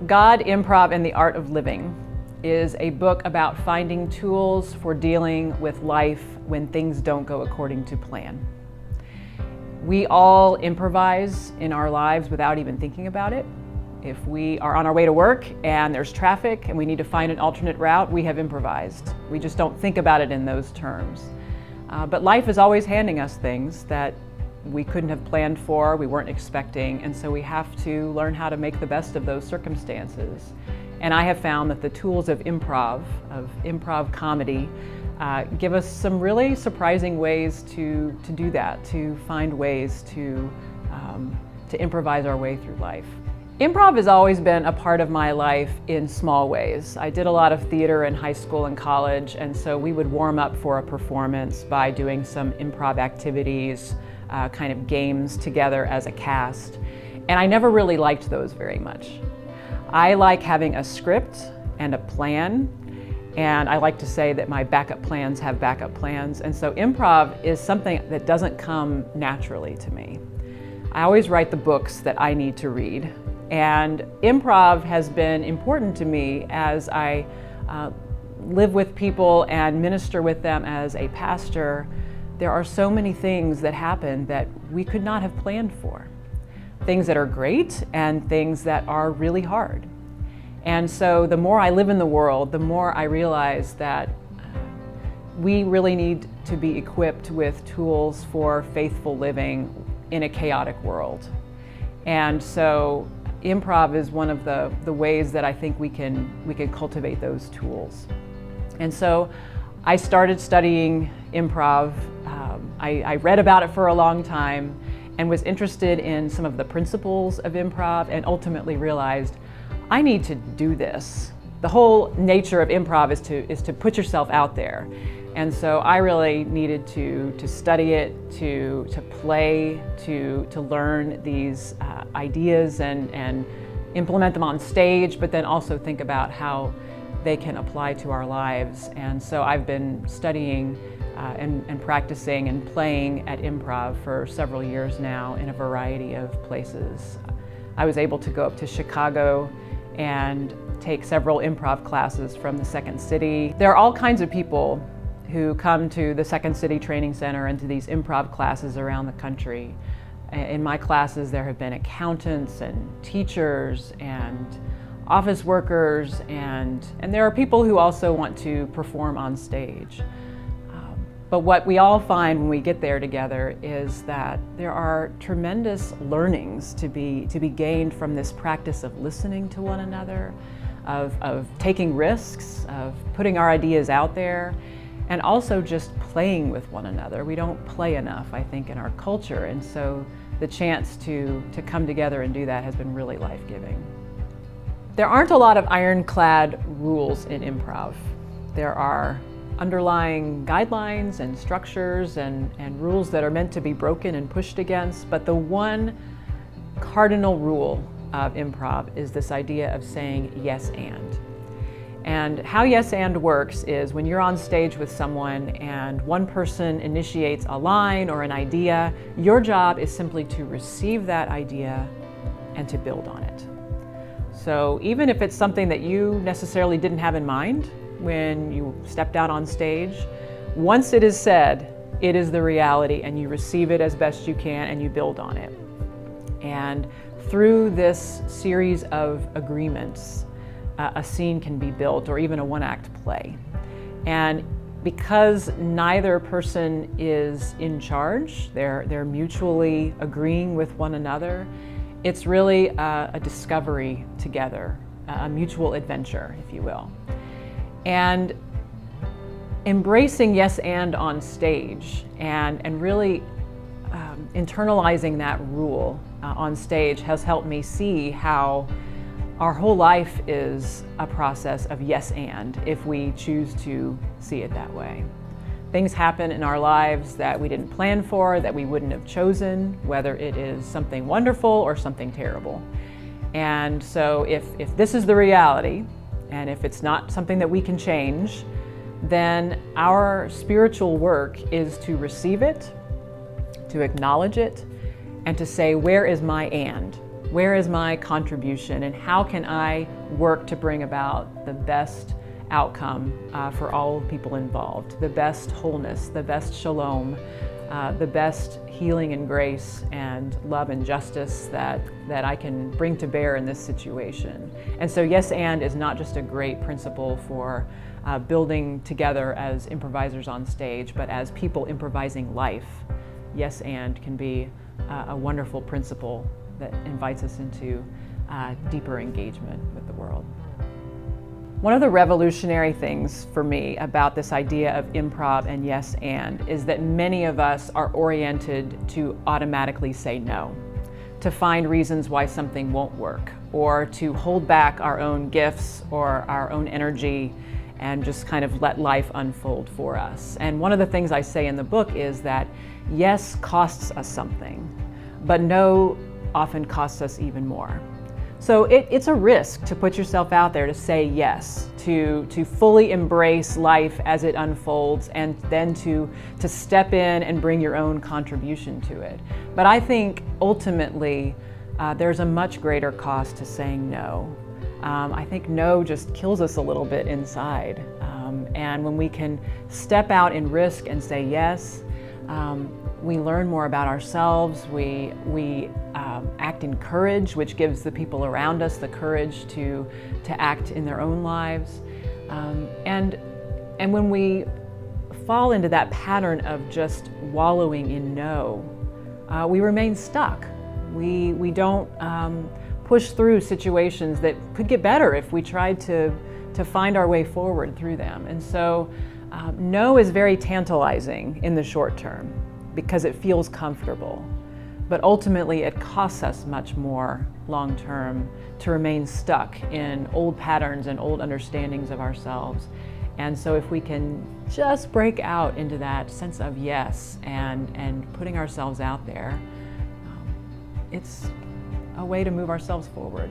God, Improv, and the Art of Living is a book about finding tools for dealing with life when things don't go according to plan. We all improvise in our lives without even thinking about it. If we are on our way to work and there's traffic and we need to find an alternate route, we have improvised. We just don't think about it in those terms. But life is always handing us things that we couldn't have planned for, we weren't expecting, and so we have to learn how to make the best of those circumstances. And I have found that the tools of improv comedy, give us some really surprising ways to do that, to find ways to improvise our way through life. Improv has always been a part of my life in small ways. I did a lot of theater in high school and college, and so we would warm up for a performance by doing some improv activities, kind of games together as a cast. And I never really liked those very much. I like having a script and a plan, and I like to say that my backup plans have backup plans, and so improv is something that doesn't come naturally to me. I always write the books that I need to read, and improv has been important to me as I live with people and minister with them as a pastor. There are so many things that happen that we could not have planned for. Things that are great and things that are really hard. And so the more I live in the world, the more I realize that we really need to be equipped with tools for faithful living in a chaotic world. And so improv is one of the ways that I think we can cultivate those tools. And so I started studying improv. I read about it for a long time and was interested in some of the principles of improv, and ultimately realized I need to do this. The whole nature of improv is to put yourself out there. And so I really needed to study it, to play, to learn these ideas and implement them on stage, but then also think about how they can apply to our lives. And so I've been studying and practicing and playing at improv for several years now in a variety of places. I was able to go up to Chicago and take several improv classes from the Second City. There are all kinds of people who come to the Second City Training Center and to these improv classes around the country. In my classes, there have been accountants and teachers and office workers, and there are people who also want to perform on stage. But what we all find when we get there together is that there are tremendous learnings to be gained from this practice of listening to one another, of taking risks, of putting our ideas out there, and also just playing with one another. We don't play enough, I think, in our culture, and so the chance to come together and do that has been really life-giving. There aren't a lot of ironclad rules in improv. There are underlying guidelines and structures and rules that are meant to be broken and pushed against, but the one cardinal rule of improv is this idea of saying yes and. And how yes and works is when you're on stage with someone and one person initiates a line or an idea, your job is simply to receive that idea and to build on it. So even if it's something that you necessarily didn't have in mind when you stepped out on stage, once it is said, it is the reality, and you receive it as best you can and you build on it. And through this series of agreements, a scene can be built, or even a one-act play. And because neither person is in charge, they're mutually agreeing with one another, it's really a discovery together, a mutual adventure, if you will. And embracing yes and on stage and really internalizing that rule on stage has helped me see how our whole life is a process of yes and, if we choose to see it that way. Things happen in our lives that we didn't plan for, that we wouldn't have chosen, whether it is something wonderful or something terrible. And so if this is the reality, and if it's not something that we can change, then our spiritual work is to receive it, to acknowledge it, and to say, where is my and? Where is my contribution, and how can I work to bring about the best outcome for all people involved, the best wholeness, the best shalom, the best healing and grace and love and justice that I can bring to bear in this situation. And so yes and is not just a great principle for building together as improvisers on stage, but as people improvising life. Yes and can be a wonderful principle that invites us into deeper engagement with the world. One of the revolutionary things for me about this idea of improv and yes and is that many of us are oriented to automatically say no, to find reasons why something won't work, or to hold back our own gifts or our own energy and just kind of let life unfold for us. And one of the things I say in the book is that yes costs us something, but no often costs us even more. So it's a risk to put yourself out there, to say yes, to fully embrace life as it unfolds, and then to step in and bring your own contribution to it. But I think ultimately there's a much greater cost to saying no. I think no just kills us a little bit inside. And when we can step out in risk and say yes, we learn more about ourselves. We act in courage, which gives the people around us the courage to act in their own lives. And when we fall into that pattern of just wallowing in no, we remain stuck. We don't push through situations that could get better if we tried to find our way forward through them. And so no is very tantalizing in the short term because it feels comfortable. But ultimately it costs us much more long term to remain stuck in old patterns and old understandings of ourselves. And so if we can just break out into that sense of yes and putting ourselves out there, it's a way to move ourselves forward.